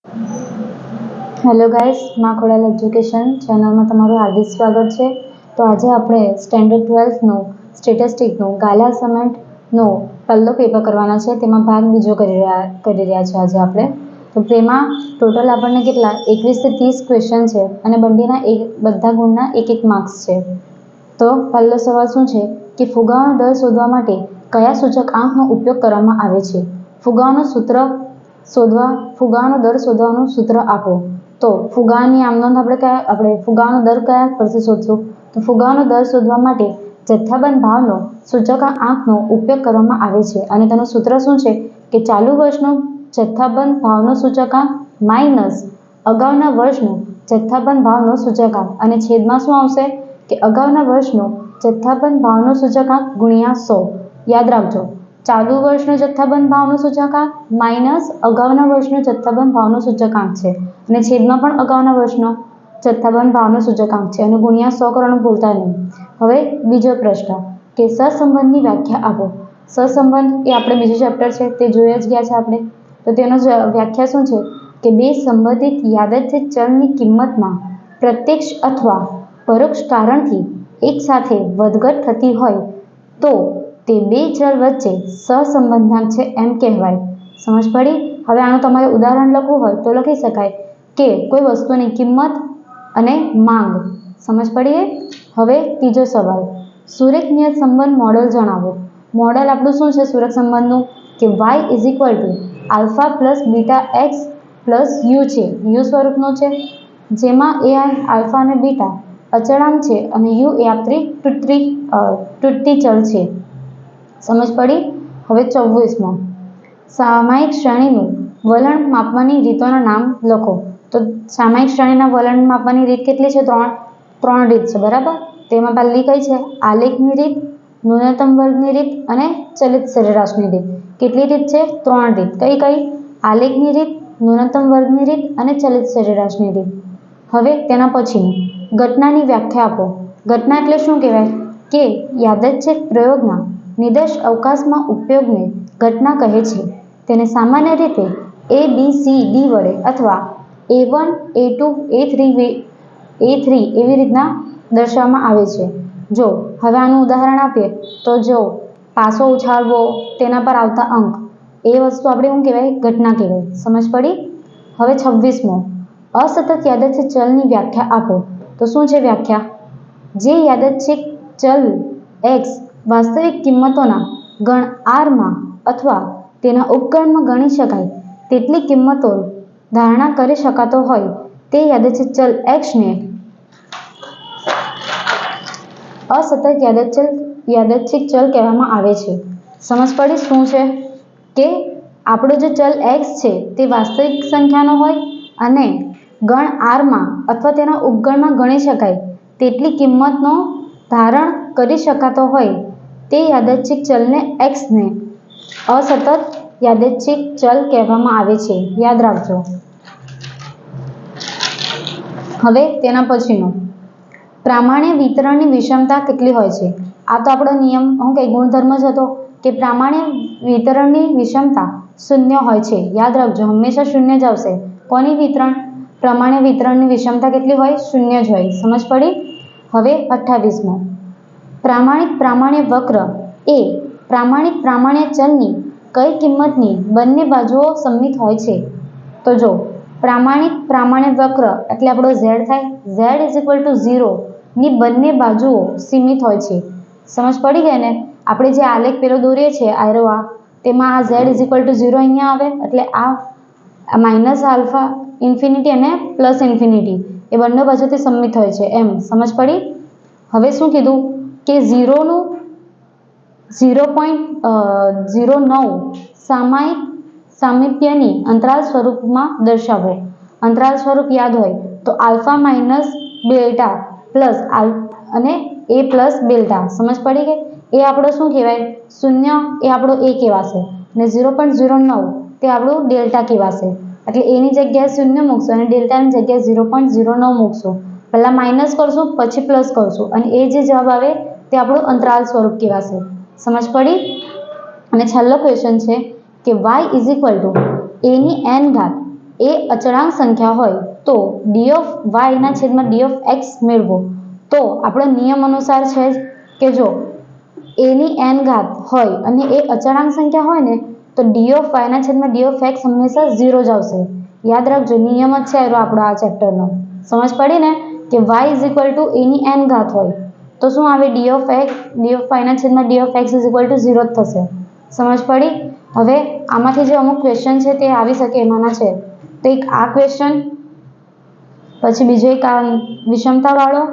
Hello guys, માં ખોડાલ education ચેનલમાં તમારું હાર્દિક સ્વાગત છે। તો આજે આપણે સ્ટેન્ડર્ડ 12નું સ્ટેટિસ્ટિકનું ગાલા અસાઇનમેન્ટનો પહેલો પેપર કરવાના છે, તેમાં ભાગ બીજો કરી રહ્યા છે આજે આપણે। તો તેમાં ટોટલ આપણને કેટલા 21 થી 30 ક્વેશ્ચન છે અને બધા ગુણના એક માર્ક્સ છે। તો પહેલો સવાલ શું છે કે ફુગાવાનો દર શોધવા માટે કયા સૂચકાંકનો ઉપયોગ કરવામાં આવે છે? ફુગાવાનો દર શોધવાનું સૂત્ર આપો। તો ફુગાવાની આમનોંધ આપણે ફુગાવાનો દર કયા પરથી શોધશું? તો ફુગાવાનો દર શોધવા માટે જથ્થાબંધ ભાવનો સૂચકાંકનો ઉપયોગ કરવામાં આવે છે અને તેનું સૂત્ર શું છે કે ચાલુ વર્ષનો જથ્થાબંધ ભાવનો સૂચકાંક માઇનસ અગાઉના વર્ષનો જથ્થાબંધ ભાવનો સૂચકાંક અને છેદમાં શું આવશે કે અગાઉના વર્ષનો જથ્થાબંધ ભાવનો સૂચકાંક ગુણ્યા 100। યાદ રાખજો, ચાલુ વર્ષનો જથ્થાબંધ ભાવનો સૂચકાંક માઇનસ અગાઉના વર્ષનો જથ્થાબંધ ભાવનો સૂચકાંક છે અને છેદમાં પણ અગાઉના વર્ષનો જથ્થાબંધ ભાવનો સૂચકાંક છે અને ગુણ્યા 100 કરવાનું ભૂલતા નહીં। હવે બીજો પ્રશ્ન કે સહસંબંધની વ્યાખ્યા આપો। સહસંબંધ એ આપણે બીજું ચેપ્ટર છે તે જોઈ જ ગયા છે આપણે। તો તેનો વ્યાખ્યા શું છે કે બે સંબંધિત યાદચ્છિક ચલની કિંમતમાં પ્રત્યક્ષ અથવા પરોક્ષ કારણથી એકસાથે વધઘટ થતી હોય તો તે બે ચલ વચ્ચે સહસંબંધાંક છે એમ કહેવાય। સમજ પડી? હવે આનું તમારે ઉદાહરણ લખવું હોય તો લખી શકાય કે કોઈ વસ્તુની કિંમત અને માંગ। સમજ પડી? હવે ત્રીજો સવાલ, સુરેખ નિયત સંબંધ મોડેલ જણાવો। મોડેલ આપણું શું છે સુરેખ સંબંધનું કે y alpha plus beta x plus you છે। યુ સ્વરૂપનો છે જેમાં એ આલ્ફા અને બીટા અચળાંક છે અને યુ એ આપણી તૂટતી ચલ છે। સમજ પડી? હવે 24મો, સામાયિક શ્રેણીનું વલણ માપવાની રીતોના નામ લખો। તો સામાયિક શ્રેણીના વલણ માપવાની રીત કેટલી છે? ત્રણ રીત છે, બરાબર? તેમાં પહેલી કઈ છે? આલેખની રીત, ન્યૂનતમ વર્ગની રીત અને ચલિત સરેરાશની રીત। કેટલી રીત છે? 3 રીત। કઈ? આલેખની રીત, ન્યૂનતમ વર્ગની રીત અને ચલિત સરેરાશની રીત। હવે તેના પછીનું ઘટનાની વ્યાખ્યા આપો। ઘટના એટલે શું કહેવાય કે યાદચ્છિક પ્રયોગના નિર્દેશ અવકાશમાં ઉપયોગને ઘટના કહે છે। તેને સામાન્ય રીતે A, B, C, D વડે અથવા A1, A2, A3 એવી રીતના દર્શાવવામાં આવે છે। જો હવે આનું ઉદાહરણ આપીએ તો જો પાસો ઉછાળવો, તેના પર આવતા અંક, એ વસ્તુ આપણે શું કહેવાય? ઘટના કહેવાય। સમજ પડી? હવે 26મો, અસતત યાદચ્છિક ચલની વ્યાખ્યા આપો। તો શું છે વ્યાખ્યા? જે યાદચ્છિક ચલ x વાસ્તવિક કિંમતોના ગણ r માં અથવા તેના ઉપગણમાં ગણી શકાય તેટલી કિંમતો ધારણા કરી શકાતો હોય તે યાદચ્છિક ચલ x ને અસતત યાદચ્છિક ચલ કહેવામાં આવે છે। સમજ પડી? શું છે કે આપણો જે ચલ x છે તે વાસ્તવિક સંખ્યાનો હોય અને ગણ r માં અથવા તેના ઉપગણમાં ગણી શકાય તેટલી કિંમતનો ધારણ કરી શકાતો હોય તે યાદચ્છિક ચલને x ને અસતત યાદચ્છિક ચલ કહેવામાં આવે છે। યાદ રાખજો। હવે તેના પછીનો પ્રામાણ્ય વિતરણની વિષમતા કેટલી હોય છે? આ તો આપણો નિયમ ગુણધર્મ જ હતો કે પ્રામાણ્ય વિતરણની વિષમતા 0 હોય છે। યાદ રાખજો, હંમેશા 0 જ આવશે। કોની વિતરણ? પ્રામાણ્ય વિતરણની વિષમતા કેટલી હોય? 0 જ હોય। સમજ પડી? હવે 28મો, પ્રામાણ્ય વક્ર એ પ્રામાણ્ય ચલની કઈ કિંમતની બંને બાજુઓ સમમિત હોય છે? તો જો પ્રામાણ્ય વક્ર એટલે આપણો z થાય। z 0 ની બંને બાજુઓ સીમિત હોય છે। સમજ પડી ગઈ ને? આપણે જે આલેખ પેલો દોરીએ છીએ તેમાં આ z 0 અહીંયા આવે એટલે આ માઇનસ આલ્ફા ઇન્ફિનિટી અને પ્લસ ઇન્ફિનિટી એ બંને બાજુથી સમમિત હોય છે એમ। સમજ પડી? હવે શું કીધું કે 0.09 સામીપ્યની અંતરાલ સ્વરૂપમાં દર્શાવો। અંતરાલ સ્વરૂપ યાદ હોય તો આલ્ફા માઇનસ બેટા પ્લસ અને a પ્લસ બેટા। સમજ પડી ગઈ? એ આપણો શું કહેવાય? 0 એ આપણો a કહેવાશે અને 0.09 તે આપણું ડેલ્ટા કહેવાશે। એટલે a ની જગ્યાએ 0 મૂકશું અને ડેલ્ટાની જગ્યાએ 0.09 મૂકશું। પહેલા માઇનસ કરશું પછી પ્લસ કરશું અને એ જે જવાબ આવે તે આપણું અંતરાલ સ્વરૂપ કહેવાશે। સમજ પડી? અને છેલ્લો ક્વેશ્ચન છે કે y a ની n ઘાત એ અચળાંક સંખ્યા હોય તો ડી ઓફ વાયના છેદમાં ડી ઓફ એક્સ મેળવો. તો આપણો નિયમ અનુસાર છે કે જો એની એન ઘાત હોય અને એ અચળાંક સંખ્યા હોય ને તો ડી ઓફ વાયના છેદમાં ડી ઓફ એક્સ હંમેશા 0 જ આવશે. યાદ રાખજો, નિયમ જ છે આપણો આ ચેપ્ટરનો. સમજ પડી ને કે y ઇઝ ઇક્વલ ટુ એની એન ઘાત હોય તો શું આવે, ડી ઓફ વાયના છેદમાં d of x is equal to 0 જ થશે. સમજ પડી? હવે આમાંથી જે અમુક ક્વેશ્ચન છે તે આવી શકે એમાંના છે તો એક આ ક્વેશ્ચન, પછી બીજો એક આ વિષમતાવાળો,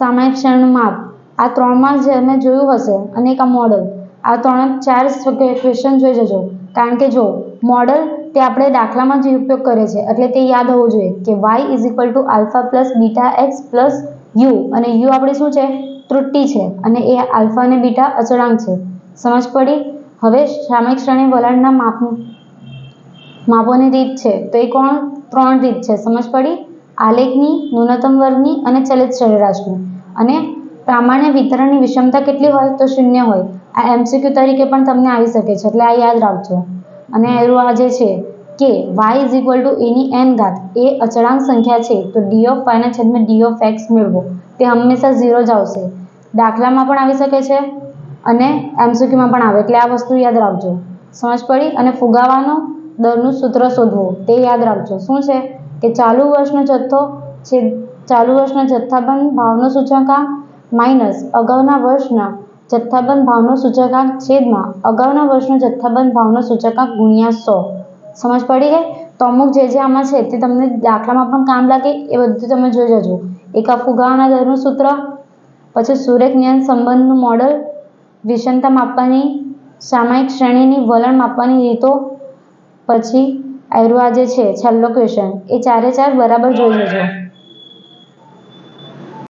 સામાયિક ક્ષણનું માપ, આ ત્રણમાં જે અમે જોયું હશે, અને એક આ મોડલ, આ 3-4 ક્વેશ્ચન જોઈ જજો. કારણ કે જો મોડલ તે આપણે દાખલામાં જ ઉપયોગ કરે છે એટલે તે યાદ હોવું જોઈએ કે y is equal to alpha plus beta x plus you, અને યુ આપણે શું છે, ત્રુટિ છે, અને એ આલ્ફા અને બીટા અચળાંક છે. સમજ પડી? હવે સામાયિક શ્રેણી વલણના માપોની રીત છે તો એ કોણ, 3 રીત છે. સમજ પડી? આલેખની, ન્યૂનતમ વર્ગની અને ચલિત સરેરાશની. અને પ્રામાણ્ય વિતરણની વિષમતા કેટલી હોય તો 0 હોય. આ એમસીક્યુ તરીકે પણ તમને આવી શકે છે એટલે આ યાદ રાખજો. અને એરું આ જે છે કે y ઇઝ ઇક્વલ ટુ એની એન ઘાત એ અચળાંક સંખ્યા છે તો ડી ઓફ વાયના છેદમાં ડી ઓફ એક્સ મેળવો. તે હંમેશા 0 જ આવશે. દાખલામાં પણ આવી શકે છે અને એમસીક્યુમાં પણ આવે એટલે આ વસ્તુ યાદ રાખજો. સમજ પડી? અને ફુગાવાનો દરનું સૂત્ર શોધવું તે યાદ રાખજો. શું છે કે ચાલુ વર્ષનો જથ્થાબંધ ભાવનો સૂચકાંક માઇનસ અગાઉના વર્ષના જથ્થાબંધ ભાવનો સૂચકાંક છેદમાં અગાઉના વર્ષનો જથ્થાબંધ ભાવનો સૂચકાંક ગુણ્યા 100. સમજ પડી ગઈ? તો અમુક જે આમાં છે તે તમને દાખલામાં પણ કામ લાગે એ બધું તમે જોઈ જજો. એક આ ફુગાવાના દરનું સૂત્ર, પછી સુરેખ નિયંત્રણ સંબંધનું મોડલ, વિષમતા માપવાની, સામાયિક શ્રેણીની વલણ માપવાની રીતો, પછી આ જે છે છેલ્લો ક્વેશ્ચન, એ 4 બરાબર જોઈ લેજો.